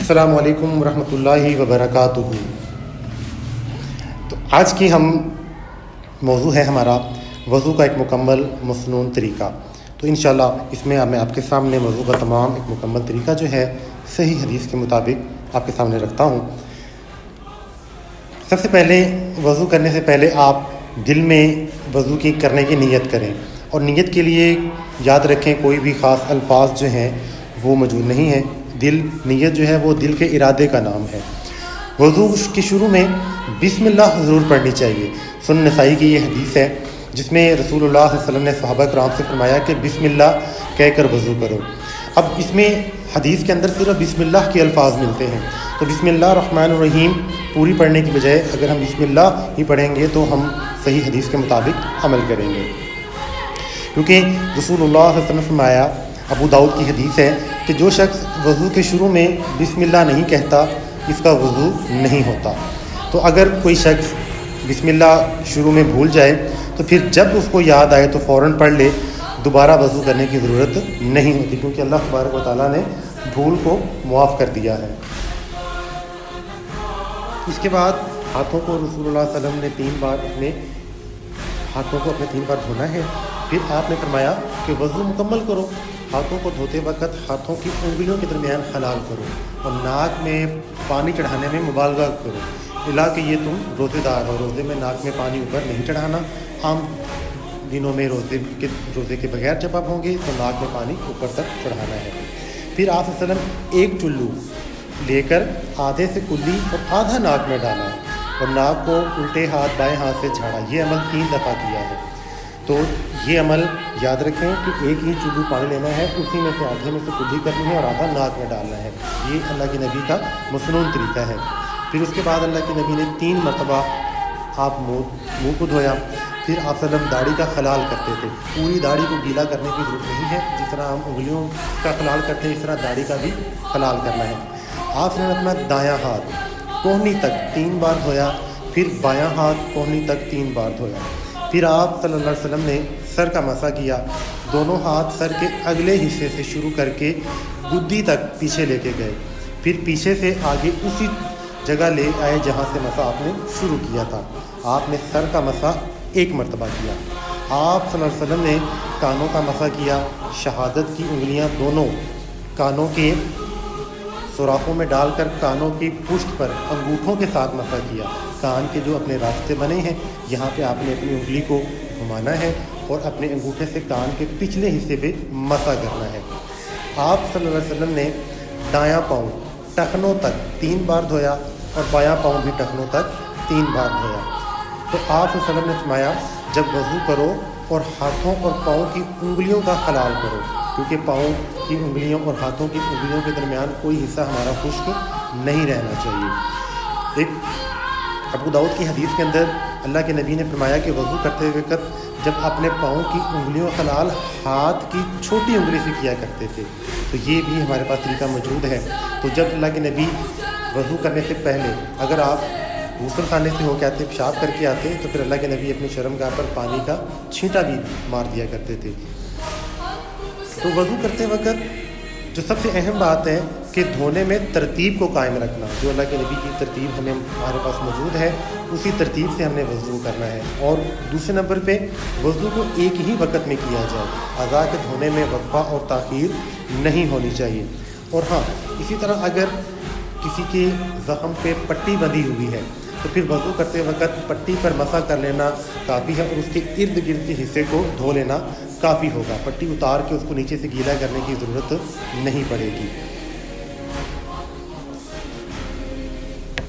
السلام علیکم ورحمۃ اللہ وبرکاتہ۔ تو آج کی موضوع ہے ہمارا وضو کا ایک مکمل مسنون طریقہ۔ تو انشاءاللہ اس میں میں آپ کے سامنے وضو کا تمام ایک مکمل طریقہ جو ہے صحیح حدیث کے مطابق آپ کے سامنے رکھتا ہوں۔ سب سے پہلے وضو کرنے سے پہلے آپ دل میں وضو کی کرنے کی نیت کریں، اور نیت کے لیے یاد رکھیں کوئی بھی خاص الفاظ جو ہیں وہ موجود نہیں ہیں۔ نیت جو ہے وہ دل کے ارادے کا نام ہے۔ وضو کے شروع میں بسم اللہ ضرور پڑھنی چاہیے۔ سنن نسائی کی یہ حدیث ہے جس میں رسول اللہ صلی اللہ علیہ وسلم نے صحابہ کرام سے فرمایا کہ بسم اللہ کہہ کر وضو کرو۔ اب اس میں حدیث کے اندر صرف بسم اللہ کے الفاظ ملتے ہیں، تو بسم اللہ الرحمن الرحیم پوری پڑھنے کی بجائے اگر ہم بسم اللہ ہی پڑھیں گے تو ہم صحیح حدیث کے مطابق عمل کریں گے، کیونکہ رسول اللہ صلی اللہ علیہ وسلم نے فرمایا، ابو داؤد کی حدیث ہے کہ جو شخص وضو کے شروع میں بسم اللہ نہیں کہتا اس کا وضو نہیں ہوتا۔ تو اگر کوئی شخص بسم اللہ شروع میں بھول جائے تو پھر جب اس کو یاد آئے تو فوراً پڑھ لے، دوبارہ وضو کرنے کی ضرورت نہیں ہوتی، کیونکہ اللہ تبارک و تعالیٰ نے بھول کو معاف کر دیا ہے۔ اس کے بعد ہاتھوں کو رسول اللہ صلی اللہ علیہ وسلم نے 3 بار اپنے ہاتھوں کو 3 بار دھونا ہے۔ پھر آپ نے فرمایا کہ وضو مکمل کرو، ہاتھوں کو دھوتے وقت ہاتھوں کی انگلیوں کے درمیان خلال کرو اور ناک میں پانی چڑھانے میں مبالغہ کرو، الا کہ یہ تم روزے دار ہو۔ روزے میں ناک میں پانی اوپر نہیں چڑھانا، عام دنوں میں روزے کے بغیر جب آپ ہوں گے تو ناک میں پانی اوپر تک چڑھانا ہے۔ پھر آپ صلی اللہ علیہ وسلم ایک چلو لے کر آدھے سے کلی اور آدھا ناک میں ڈالا اور ناک کو الٹے ہاتھ بائیں ہاتھ سے جھاڑا۔ یہ عمل 3 دفعہ کیا ہے۔ تو یہ عمل یاد رکھیں کہ ایک ہی چلو پانی لینا ہے، اسی میں سے آدھے میں سے کلی کرنی ہے اور آدھا ناک میں ڈالنا ہے۔ یہ اللہ کے نبی کا مسنون طریقہ ہے۔ پھر اس کے بعد اللہ کے نبی نے 3 مرتبہ آپ منہ کو دھویا۔ پھر آپ صلی اللہ علیہ وسلم داڑھی کا خلال کرتے تھے۔ پوری داڑھی کو گیلا کرنے کی ضرورت نہیں ہے، جس طرح ہم انگلیوں کا خلال کرتے ہیں اس طرح داڑھی کا بھی خلال کرنا ہے۔ آپ نے اپنا دایاں ہاتھ کوہنی تک 3 بار دھویا، پھر بایاں ہاتھ کوہنی تک 3 بار دھویا۔ پھر آپ صلی اللہ علیہ وسلم نے سر کا مسح کیا، دونوں ہاتھ سر کے اگلے حصے سے شروع کر کے گدی تک پیچھے لے کے گئے، پھر پیچھے سے آگے اسی جگہ لے آئے جہاں سے مسح آپ نے شروع کیا تھا۔ آپ نے سر کا مسح 1 مرتبہ کیا۔ آپ صلی اللہ علیہ وسلم نے کانوں کا مسح کیا، شہادت کی انگلیاں دونوں کانوں کے سوراخوں میں ڈال کر کانوں کی پشت پر انگوٹھوں کے ساتھ مسح کیا۔ کان کے جو اپنے راستے بنے ہیں یہاں پہ آپ نے اپنی انگلی کو گھمانا ہے اور اپنے انگوٹھے سے کان کے پچھلے حصے پہ مسح کرنا ہے۔ آپ صلی اللہ علیہ وسلم نے دایاں پاؤں ٹخنوں تک 3 بار دھویا اور بایاں پاؤں بھی ٹخنوں تک 3 بار دھویا۔ تو آپ صلی اللہ علیہ وسلم نے فرمایا جب وضو کرو اور ہاتھوں اور پاؤں کی انگلیوں کا خلال کرو، کیونکہ پاؤں کی انگلیوں اور ہاتھوں کی انگلیوں کے درمیان کوئی حصہ ہمارا خشک نہیں رہنا چاہیے۔ ایک ابو داؤد کی حدیث کے اندر اللہ کے نبی نے فرمایا کہ وضو کرتے وقت جب اپنے پاؤں کی انگلیوں خلال ہاتھ کی چھوٹی انگلی سے کیا کرتے تھے، تو یہ بھی ہمارے پاس طریقہ موجود ہے۔ تو جب اللہ کے نبی وضو کرنے سے پہلے اگر آپ غسل خانے سے ہو کے آتے پیشاب کر کے آتے تو پھر اللہ کے نبی اپنی شرمگاہ پر پانی کا چھینٹا بھی مار دیا کرتے تھے۔ تو وضو کرتے وقت جو سب سے اہم بات ہے کہ دھونے میں ترتیب کو قائم رکھنا، جو اللہ کے نبی کی ترتیب ہمارے پاس موجود ہے اسی ترتیب سے ہم نے وضو کرنا ہے۔ اور دوسرے نمبر پہ وضو کو ایک ہی وقت میں کیا جائے، اعضاء کے دھونے میں وقفہ اور تاخیر نہیں ہونی چاہیے۔ اور ہاں اسی طرح اگر کسی کے زخم پہ پٹی بندھی ہوئی ہے تو پھر وضو کرتے وقت پٹی پر مسح کر لینا کافی ہے اور اس کے ارد گرد کے حصے کو دھو لینا کافی ہوگا۔ پٹی اتار کے اس کو نیچے سے گیلا کرنے کی ضرورت نہیں پڑے گی۔